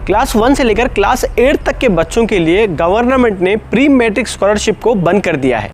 Class 1 से लेकर class 8 तक के बच्चों के लिए गवर्नमेंट ने प्री मैट्रिक स्कॉलरशिप को बंद कर दिया है।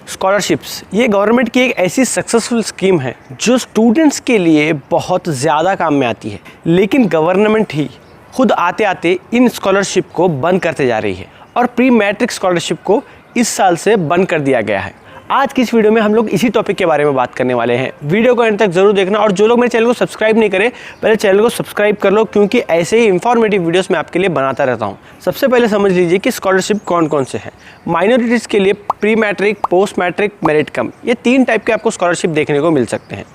स्कॉलरशिप्स ये गवर्नमेंट की एक ऐसी सक्सेसफुल स्कीम है जो स्टूडेंट्स के लिए बहुत ज़्यादा काम में आती है, लेकिन गवर्नमेंट ही खुद आते आते इन स्कॉलरशिप को बंद करते जा रही है और प्री मैट्रिक स्कॉलरशिप को इस साल से बंद कर दिया गया है। आज की इस वीडियो में हम लोग इसी टॉपिक के बारे में बात करने वाले हैं। वीडियो को एंड तक जरूर देखना और जो लोग मेरे चैनल को सब्सक्राइब नहीं करें पहले चैनल को सब्सक्राइब कर लो, क्योंकि ऐसे ही इंफॉर्मेटिव वीडियोस मैं आपके लिए बनाता रहता हूं। सबसे पहले समझ लीजिए कि स्कॉलरशिप कौन कौन से हैं। माइनॉरिटीज़ के लिए pre matric, post matric, merit cum, ये 3 टाइप के आपको स्कॉलरशिप देखने को मिल सकते हैं।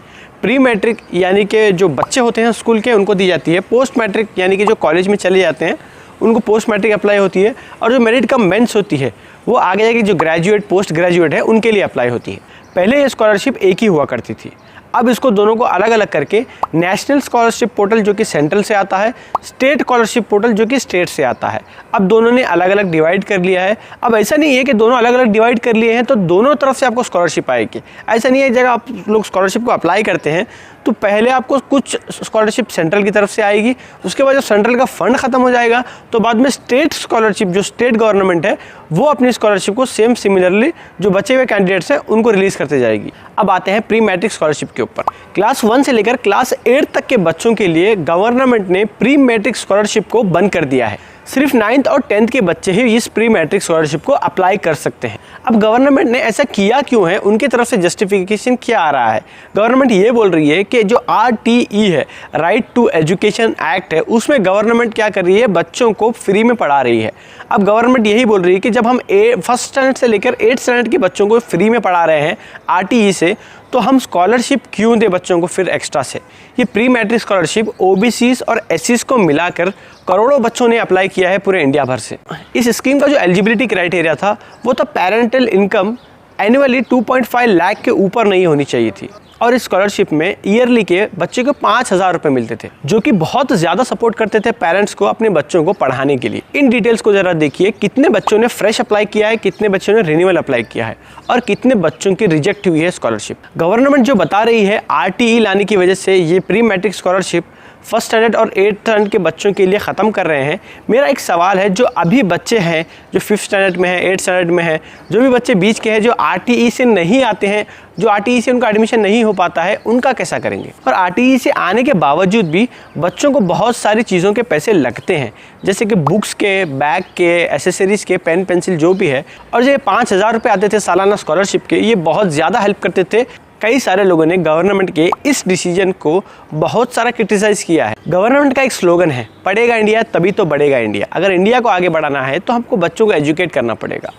प्री मैट्रिक यानी कि जो बच्चे होते हैं स्कूल के उनको दी जाती है। पोस्ट मैट्रिक यानी कि जो कॉलेज में चले जाते हैं उनको पोस्ट मैट्रिक अप्लाई होती है। और जो मेरिट कम मेंस होती है वो आगे जाके जो ग्रेजुएट, पोस्ट ग्रेजुएट है उनके लिए अप्लाई होती है। पहले ये स्कॉलरशिप एक ही हुआ करती थी, अब इसको दोनों को अलग अलग करके नेशनल स्कॉलरशिप पोर्टल जो कि सेंट्रल से आता है, स्टेट स्कॉलरशिप पोर्टल जो कि स्टेट से आता है, अब दोनों ने अलग अलग डिवाइड कर लिया है। अब ऐसा नहीं है कि दोनों अलग अलग डिवाइड कर लिए हैं तो दोनों तरफ से आपको स्कॉलरशिप आएगी, ऐसा नहीं है। जब आप लोग स्कॉलरशिप को अप्लाई करते हैं तो पहले आपको कुछ स्कॉलरशिप सेंट्रल की तरफ से आएगी, उसके बाद जब सेंट्रल का फंड ख़त्म हो जाएगा तो बाद में स्टेट स्कॉलरशिप जो स्टेट गवर्नमेंट है वो अपनी स्कॉलरशिप को सेम सिमिलरली जो बचे हुए कैंडिडेट्स हैं उनको रिलीज़ करते जाएगी। अब आते हैं प्री मैट्रिक स्कॉलरशिप के ऊपर। क्लास 1 से लेकर क्लास 8 तक के बच्चों के लिए गवर्नमेंट ने प्री मैट्रिक स्कॉलरशिप को बंद कर दिया है। सिर्फ 9th और 10th के बच्चे ही इस प्री मैट्रिक स्कॉलरशिप को अप्लाई कर सकते हैं। अब गवर्नमेंट ने ऐसा किया क्यों है, उनकी तरफ से जस्टिफिकेशन क्या आ रहा है। गवर्नमेंट ये बोल रही है कि जो RTE है, राइट टू एजुकेशन एक्ट है, उसमें गवर्नमेंट क्या कर रही है, बच्चों को फ्री में पढ़ा रही है। अब गवर्नमेंट यही बोल रही है कि जब हम फर्स्ट स्टैंडर्ड से लेकर 8th स्टैंडर्ड के बच्चों को फ्री में पढ़ा रहे हैं RTE से, तो हम स्कॉलरशिप क्यों दें बच्चों को फिर एक्स्ट्रा से। ये प्री मैट्रिक स्कॉलरशिप OBCs और SCs को मिलाकर करोड़ों बच्चों ने अप्लाई किया है पूरे इंडिया भर से। इस स्कीम का जो एलिजिबिलिटी क्राइटेरिया था वो तो पेरेंटल इनकम एनुअली 2.5 लाख के ऊपर नहीं होनी चाहिए थी, और इस स्कॉलरशिप में ईयरली के बच्चे को 5,000 रुपये मिलते थे, जो कि बहुत ज़्यादा सपोर्ट करते थे पेरेंट्स को अपने बच्चों को पढ़ाने के लिए। इन डिटेल्स को ज़रा देखिए, कितने बच्चों ने फ्रेश अप्लाई किया है, कितने बच्चों ने रिन्यूअल अप्लाई किया है और कितने बच्चों की रिजेक्ट हुई है स्कॉलरशिप। गवर्नमेंट जो बता रही है RTE लाने की वजह से ये pre matric scholarship first standard और 8th स्टैंडर्ड के बच्चों के लिए ख़त्म कर रहे हैं। मेरा एक सवाल है, जो अभी बच्चे हैं जो 5th स्टैंडर्ड में है, 8th स्टैंडर्ड में है, जो भी बच्चे बीच के हैं जो RTE से नहीं आते हैं, जो RTE से उनका एडमिशन नहीं हो पाता है, उनका कैसा करेंगे। और RTE से आने के बावजूद भी बच्चों को बहुत सारी चीज़ों के पैसे लगते हैं, जैसे कि बुक्स के, बैग के, एसेसरीज़ के, पेन पेंसिल जो भी है। और जो 5,000 रुपये आते थे सालाना स्कॉलरशिप के, ये बहुत ज़्यादा हेल्प करते थे। कई सारे लोगों ने गवर्नमेंट के इस डिसीजन को बहुत सारा क्रिटिसाइज किया है। गवर्नमेंट का एक स्लोगन है, पढ़ेगा इंडिया तभी तो बढ़ेगा इंडिया। अगर इंडिया को आगे बढ़ाना है तो हमको बच्चों को एजुकेट करना पड़ेगा।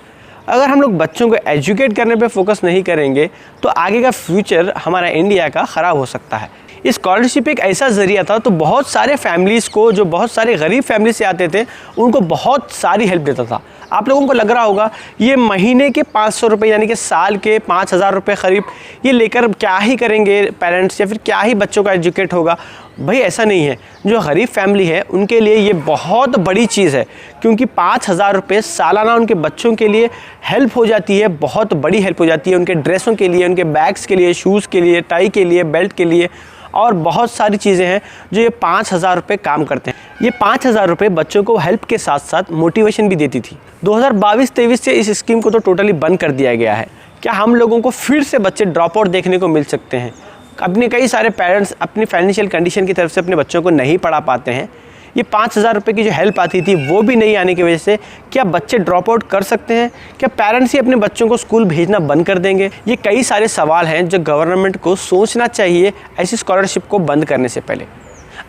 अगर हम लोग बच्चों को एजुकेट करने पे फोकस नहीं करेंगे तो आगे का फ्यूचर हमारा इंडिया का ख़राब हो सकता है। इस स्कॉलरशिप एक ऐसा ज़रिया था तो बहुत सारे फैमिलीज़ को, जो बहुत सारे गरीब फैमिली से आते थे, उनको बहुत सारी हेल्प देता था। आप लोगों को लग रहा होगा ये महीने के 500 रुपये यानी कि साल के 5,000 रुपये करीब ये लेकर क्या ही करेंगे पेरेंट्स, या फिर क्या ही बच्चों का एजुकेट होगा। भाई ऐसा नहीं है। जो गरीब फैमिली है उनके लिए ये बहुत बड़ी चीज़ है, क्योंकि 5,000 रुपये सालाना उनके बच्चों के लिए हेल्प हो जाती है, बहुत बड़ी हेल्प हो जाती है। उनके ड्रेसों के लिए, उनके बैग्स के लिए, शूज़ के लिए, टाई के लिए, बेल्ट के लिए और बहुत सारी चीज़ें हैं जो ये 5,000 रुपये काम करते हैं। ये 5,000 रुपये बच्चों को हेल्प के साथ साथ मोटिवेशन भी देती थी। 2022-23 से इस स्कीम को तो टोटली बंद कर दिया गया है। क्या हम लोगों को फिर से बच्चे ड्रॉप आउट देखने को मिल सकते हैं? अपने कई सारे पेरेंट्स अपनी फाइनेंशियल कंडीशन की तरफ से अपने बच्चों को नहीं पढ़ा पाते हैं। ये 5,000 रुपये की जो हेल्प आती थी वो भी नहीं आने की वजह से क्या बच्चे ड्रॉप आउट कर सकते हैं? क्या पेरेंट्स ही अपने बच्चों को स्कूल भेजना बंद कर देंगे? ये कई सारे सवाल हैं जो गवर्नमेंट को सोचना चाहिए ऐसी स्कॉलरशिप को बंद करने से पहले।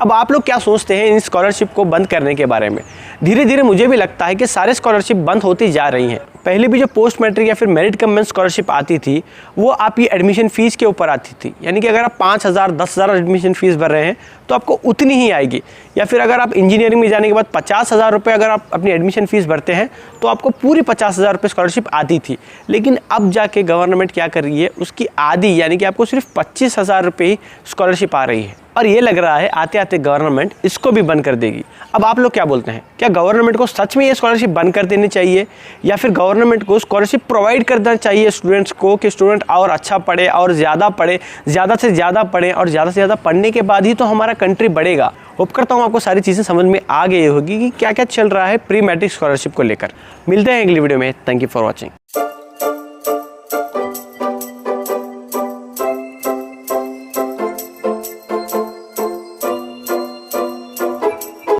अब आप लोग क्या सोचते हैं इन स्कॉलरशिप को बंद करने के बारे में? धीरे धीरे मुझे भी लगता है कि सारे स्कॉलरशिप बंद होती जा रही हैं। पहले भी जो पोस्ट मैट्रिक या फिर मेरिट कम मेंस स्कॉलरशिप आती थी वो आपकी एडमिशन फ़ीस के ऊपर आती थी, यानी कि अगर आप 5,000 10,000 एडमिशन फ़ीस भर रहे हैं तो आपको उतनी ही आएगी। या फिर अगर आप इंजीनियरिंग में जाने के बाद 50,000 रुपये अगर आप अपनी एडमिशन फ़ीस भरते हैं तो आपको पूरी 50,000 रुपये स्कॉलरशिप आती थी। लेकिन अब जाके गवर्नमेंट क्या कर रही है, उसकी आधी यानी कि आपको सिर्फ 25,000 रुपये ही स्कॉलरशिप आ रही है। और ये लग रहा है आते आते गवर्नमेंट इसको भी बंद कर देगी। अब आप लोग क्या बोलते हैं, क्या गवर्नमेंट को सच में ये स्कॉलरशिप बंद कर देनी चाहिए या फिर गवर्नमेंट को स्कॉलरशिप प्रोवाइड करना चाहिए स्टूडेंट्स को कि स्टूडेंट और अच्छा पढ़े और ज़्यादा पढ़े, ज़्यादा से ज़्यादा पढ़ें और ज़्यादा से ज़्यादा पढ़ने के बाद ही तो हमारा कंट्री बढ़ेगा। होप करता हूँ आपको सारी चीज़ें समझ में आ गई होगी कि क्या क्या चल रहा है प्री मैट्रिक स्कॉलरशिप को लेकर। मिलते हैं अगली वीडियो में। Thank you for watching.